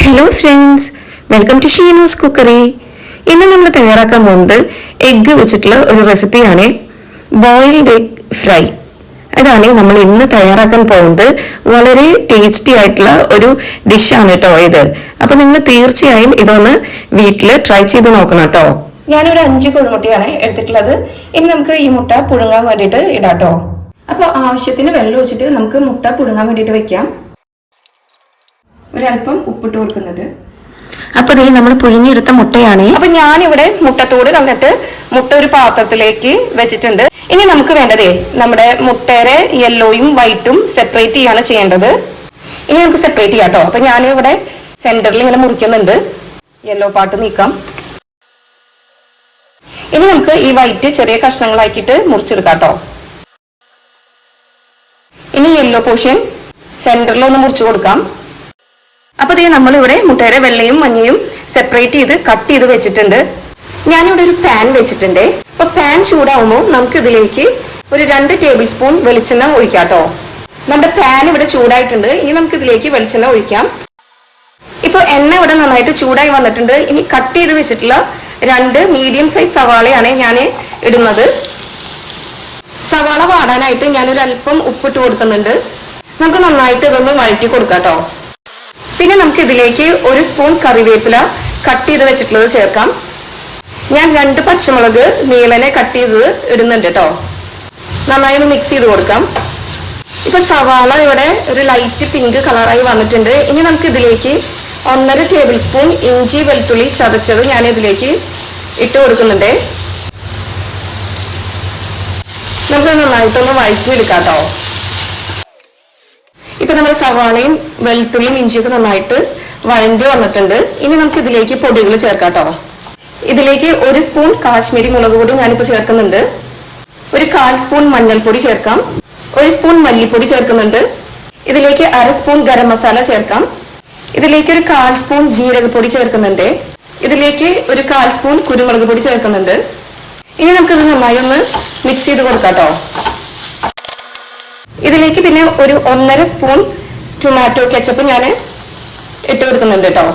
Hello friends, welcome to Sheenu's cookery. ഇന്ന് നമ്മൾ തയ്യാറാക്കാൻ പോകുന്നത് എഗ്ഗ് വെച്ചിട്ടുള്ള ഒരു റെസിപ്പിയാണ്, ബോയിൽഡ് എഗ് ഫ്രൈ. അതാണ് നമ്മൾ ഇന്ന് തയ്യാറാക്കാൻ പോകുന്നത്. വളരെ ടേസ്റ്റി ആയിട്ടുള്ള ഒരു ഡിഷാണ് കേട്ടോ ഇത്. അപ്പൊ നിങ്ങൾ തീർച്ചയായും ഇതൊന്ന് വീട്ടിൽ ട്രൈ ചെയ്ത് നോക്കണം കേട്ടോ. ഞാനൊരു 5 കോഴിമുട്ടയാണ് എടുത്തിട്ടുള്ളത്. ഇനി നമുക്ക് ഈ മുട്ട പുഴുങ്ങാൻ വേണ്ടിയിട്ട് ഇടാട്ടോ. അപ്പൊ ആവശ്യത്തിന് വെള്ളം ഒഴിച്ചിട്ട് നമുക്ക് മുട്ട പുഴുങ്ങാൻ വേണ്ടിയിട്ട് വെക്കാം. ഒരല്പം ഉപ്പിട്ട് കൊടുക്കുന്നത്. അപ്പൊ ഇത് നമ്മൾ പുഴുങ്ങിയെടുത്ത മുട്ടയാണ്. അപ്പൊ ഞാനിവിടെ മുട്ടത്തോട് തന്നിട്ട് മുട്ട ഒരു പാത്രത്തിലേക്ക് വെച്ചിട്ടുണ്ട്. ഇനി നമുക്ക് വേണ്ടതേ നമ്മുടെ മുട്ടയുടെ യെല്ലോയും വൈറ്റും സെപ്പറേറ്റ് ചെയ്യാണ് ചെയ്യേണ്ടത്. ഇനി നമുക്ക് സെപ്പറേറ്റ് ചെയ്യാം കേട്ടോ. അപ്പൊ ഞാനിവിടെ സെന്ററിൽ ഇങ്ങനെ മുറിക്കുന്നുണ്ട്. Yellow part നീക്കാം. ഇനി നമുക്ക് ഈ വൈറ്റ് ചെറിയ കഷ്ണങ്ങളാക്കിയിട്ട് മുറിച്ചെടുക്കാം കേട്ടോ. ഇനി യെല്ലോ പോർഷൻ സെന്ററിൽ ഒന്ന് മുറിച്ചു കൊടുക്കാം. അപ്പൊ ഇതേ നമ്മളിവിടെ മുട്ടയുടെ വെള്ളയും മഞ്ഞയും സെപ്പറേറ്റ് ചെയ്ത് കട്ട് ചെയ്ത് വെച്ചിട്ടുണ്ട്. ഞാനിവിടെ ഒരു പാൻ വെച്ചിട്ടുണ്ട്. അപ്പൊ പാൻ ചൂടാവുമ്പോൾ നമുക്ക് ഇതിലേക്ക് ഒരു 2 ടേബിൾ സ്പൂൺ വെളിച്ചെണ്ണ ഒഴിക്കാം കേട്ടോ. നമ്മുടെ പാൻ ഇവിടെ ചൂടായിട്ടുണ്ട്. ഇനി നമുക്ക് ഇതിലേക്ക് വെളിച്ചെണ്ണ ഒഴിക്കാം. ഇപ്പൊ എണ്ണ ഇവിടെ നന്നായിട്ട് ചൂടായി വന്നിട്ടുണ്ട്. ഇനി കട്ട് ചെയ്ത് വെച്ചിട്ടുള്ള 2 മീഡിയം സൈസ് സവാളയാണ് ഞാൻ ഇടുന്നത്. സവാള വാടാനായിട്ട് ഞാനൊരു അല്പം ഉപ്പിട്ട് കൊടുക്കുന്നുണ്ട്. നമുക്ക് നന്നായിട്ട് ഇതൊന്ന് വഴറ്റി കൊടുക്കാം കേട്ടോ. പിന്നെ നമുക്ക് ഇതിലേക്ക് 1 സ്പൂൺ കറിവേപ്പില കട്ട് ചെയ്ത് വെച്ചിട്ടുള്ളത് ചേർക്കാം. ഞാൻ 2 പച്ചമുളക് നീളനെ കട്ട് ചെയ്ത് ഇടുന്നുണ്ട് കേട്ടോ. നന്നായി ഒന്ന് മിക്സ് ചെയ്ത് കൊടുക്കാം. ഇപ്പൊ സവാള ഇവിടെ ഒരു ലൈറ്റ് പിങ്ക് കളറായി വന്നിട്ടുണ്ട്. ഇനി നമുക്ക് ഇതിലേക്ക് 1.5 ടേബിൾ സ്പൂൺ ഇഞ്ചി വെളുത്തുള്ളി ചതച്ചത് ഞാൻ ഇതിലേക്ക് ഇട്ട് കൊടുക്കുന്നുണ്ട്. നമുക്ക് നന്നായിട്ടൊന്ന് വഴറ്റിയെടുക്കാം കേട്ടോ. ഇപ്പൊ നമ്മൾ സവാളയും വെളുത്തുള്ളിയും ഇഞ്ചിയൊക്കെ നന്നായിട്ട് വഴണ്ടി വന്നിട്ടുണ്ട്. ഇനി നമുക്ക് ഇതിലേക്ക് പൊടികൾ ചേർക്കാം കേട്ടോ. ഇതിലേക്ക് 1 സ്പൂൺ കാശ്മീരി മുളക് പൊടി ഞാനിപ്പോൾ ചേർക്കുന്നുണ്ട്. ഒരു 1/4 സ്പൂൺ മഞ്ഞൾപ്പൊടി ചേർക്കാം. 1 സ്പൂൺ മല്ലിപ്പൊടി ചേർക്കുന്നുണ്ട്. ഇതിലേക്ക് 1/2 സ്പൂൺ ഗരം മസാല ചേർക്കാം. ഇതിലേക്ക് ഒരു 1/4 സ്പൂൺ ജീരകപ്പൊടി ചേർക്കുന്നുണ്ട്. ഇതിലേക്ക് ഒരു 1/4 സ്പൂൺ കുരുമുളക് പൊടി ചേർക്കുന്നുണ്ട്. ഇനി നമുക്കിത് നന്നായി ഒന്ന് മിക്സ് ചെയ്ത് കൊടുക്കാം കേട്ടോ. ഇതിലേക്ക് പിന്നെ ഒരു 1.5 സ്പൂൺ ടൊമാറ്റോ കെച്ചപ്പ് ഞാൻ ഇട്ട് കൊടുക്കുന്നുണ്ട് കേട്ടോ.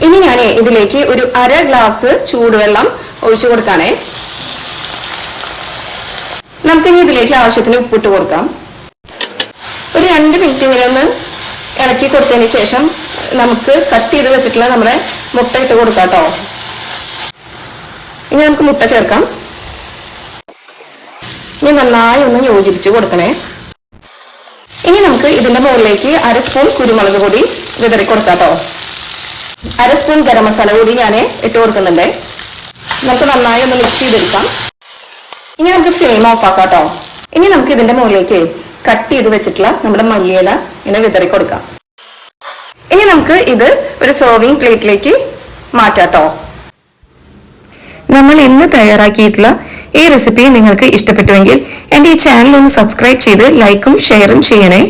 ഇനി ഞാൻ ഇതിലേക്ക് ഒരു 1/2 ഗ്ലാസ് ചൂടുവെള്ളം ഒഴിച്ചു കൊടുക്കാനേ. നമുക്കിനി ഇതിലേക്ക് ആവശ്യത്തിന് ഉപ്പിട്ട് കൊടുക്കാം. ഒരു 2 മിനിറ്റ് ഇങ്ങനെ ഒന്ന് ഇളക്കി കൊടുത്തതിന് ശേഷം നമുക്ക് കട്ട് ചെയ്ത് വെച്ചിട്ടുള്ള നമ്മുടെ മുട്ട ഇട്ട് കൊടുക്കാം കേട്ടോ. ഇനി നമുക്ക് മുട്ട ചേർക്കാം. ഇനി നന്നായി ഒന്ന് യോജിപ്പിച്ച് കൊടുക്കണേ. ഇനി നമുക്ക് ഇതിന്റെ മുകളിലേക്ക് 1/2 സ്പൂൺ കുരുമുളക് പൊടി വിതറി കൊടുക്കാം കേട്ടോ. 1/2 സ്പൂൺ ഗരം മസാല കൂടി ഞാൻ ഇട്ട് കൊടുക്കുന്നുണ്ട്. നമുക്ക് നന്നായി ഒന്ന് മിക്സ് ചെയ്തെടുക്കാം. ഇനി നമുക്ക് ഫ്ലെയിം ഓഫ് ആക്കാം കേട്ടോ. ഇനി നമുക്ക് ഇതിന്റെ മുകളിലേക്ക് കട്ട് ചെയ്ത് വെച്ചിട്ടുള്ള നമ്മുടെ മല്ലിയില ഇങ്ങനെ വിതറി കൊടുക്കാം. ഇനി നമുക്ക് ഇത് ഒരു സെർവിങ് പ്ലേറ്റിലേക്ക് മാറ്റാം കേട്ടോ. നമ്മൾ ഇന്ന് തയ്യാറാക്കിയിട്ടുള്ള ഈ റെസിപ്പി നിങ്ങൾക്ക് ഇഷ്ടപ്പെട്ടുവെങ്കിൽ എൻ്റെ ഈ ചാനൽ ഒന്ന് സബ്സ്ക്രൈബ് ചെയ്ത് ലൈക്കും ഷെയറും ചെയ്യണേ.